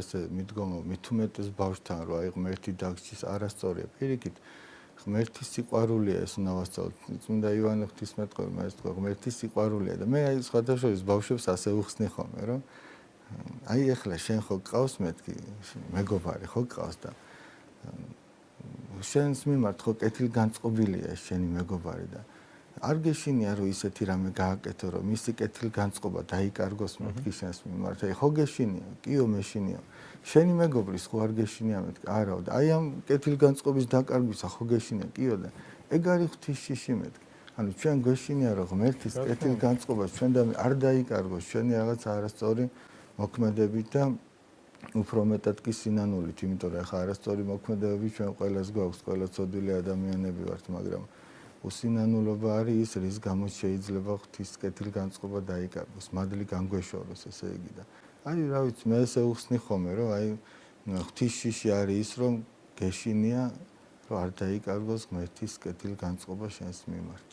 ესე მიდგომა მით უმეტეს ბავშვთან რომ აი ღმერთი დაგჭის არასწორია პირიქით ღმერთის სიყვარულია ეს უნდა ვასწავლოთ წმინდა ივანე ღვთისმეტყველმა ეს თქვა ღმერთის სიყვარულია და მე აი სხვადასხვა ბავშვებს ასე ვხსნი ხოლმე რომ აი ეხლა შენ ხო გყავს მეთქი მეგობარი ხო გყავს და შენს მიმართ ხო კეთილგანწყობილია შენი მეგობარი და არ გეშინია რომ ისეთი რამე გააკეთო რომ მისი კეთილგანწყობა დაიკარგოს მეთქი შენს მიმართ აი ხო გეშინია კიო მეშინია შენი მეგობრის ხო არ გეშინია მეთქი არაო და აი ამ კეთილგანწყობის დაკარგვისა ხო გეშინია კიო და ეგ არის ღვთის შიში მეთქი ანუ ჩვენ გეშინია რომ ღმერთის კეთილგანწყობა ჩვენდან არ დაიკარგოს ჩვენი რაღაც არასწორი მოქმედებით და უფრო მეტად კი სინანულით იმიტომ რომ ახლა არასწორი მოქმედებები ჩვენ ყველას გვაქვს ყველა ცოდვილი ადამიანები ვართ მაგრამ უსინანულობა არის ის რის გამოც შეიძლება ღვთის კეთილგანწყობა დაიკარგოს მადლი განგვეშოროს ესე იგი და აი რა ვიცი მე ესე ვხსნი ხოლმე რომ აი ღვთის შიში არის ის რომ გეშინია რომ არ დაიკარგოს ღმერთის კეთილგანწყობა შენს მიმართ